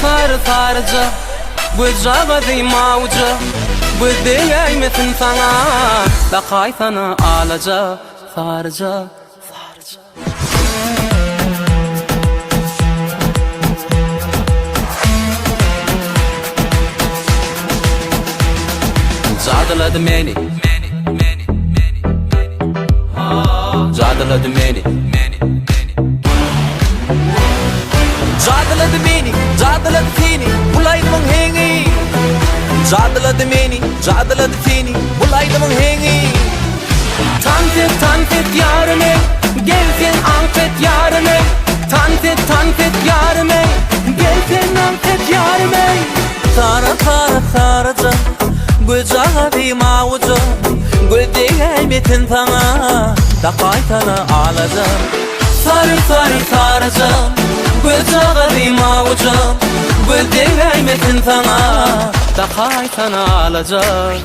sarı sarıca, güzlary mawca, güzdeymesin sana, da kaytanı alaca, sarıca, sarıca. Cadıladı meni, cadıladı meni, cadıladı beni, cadıladı seni, bulaydım hengi. Cadıladı beni, cadıladı seni, bulaydım hengi. Tantet yarime, gelsin anket yarime. Tantet yarime, gelsin anket yarime. Sarıca, güzlary mawca, güzdeymesin sana, da kaytanı alacağım. Sarıca, güzlary mawca, güzdeymesin sana, da kaytanı alacağım.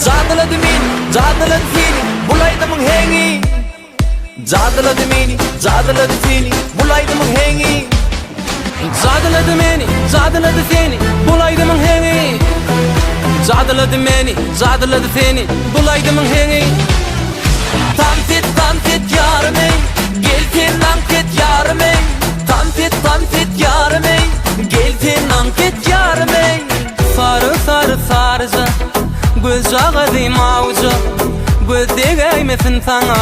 Cadıladı beni, cadıladı seni, bulaydım hengi. Cadıladı beni, cadıladı seni, bulaydım hengi. Cadıladı beni, cadıladı seni, bulaydım hengi. Cadıladı beni, cadıladı seni, bulaydım hengi. Tantet yarime, gelsin anket yarime. Tantet yarime, gelsin anket yarime. Sarıca, güzlary mawca, güzdeymesin sana,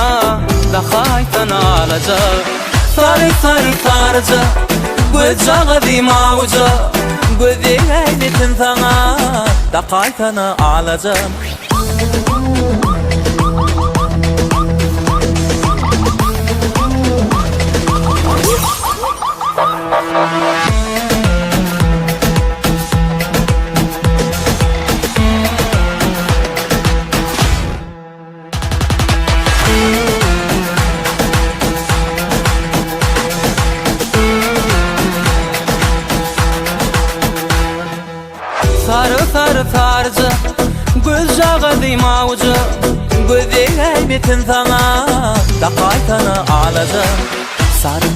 da kaytanı alacağım. Sarıca, güzlary mawca, güzdeymesin sana, da kaytanı alacağım. Sarıca, güzlary mawca, güzdeymesin sana, da kaytanı alacağım. Sarı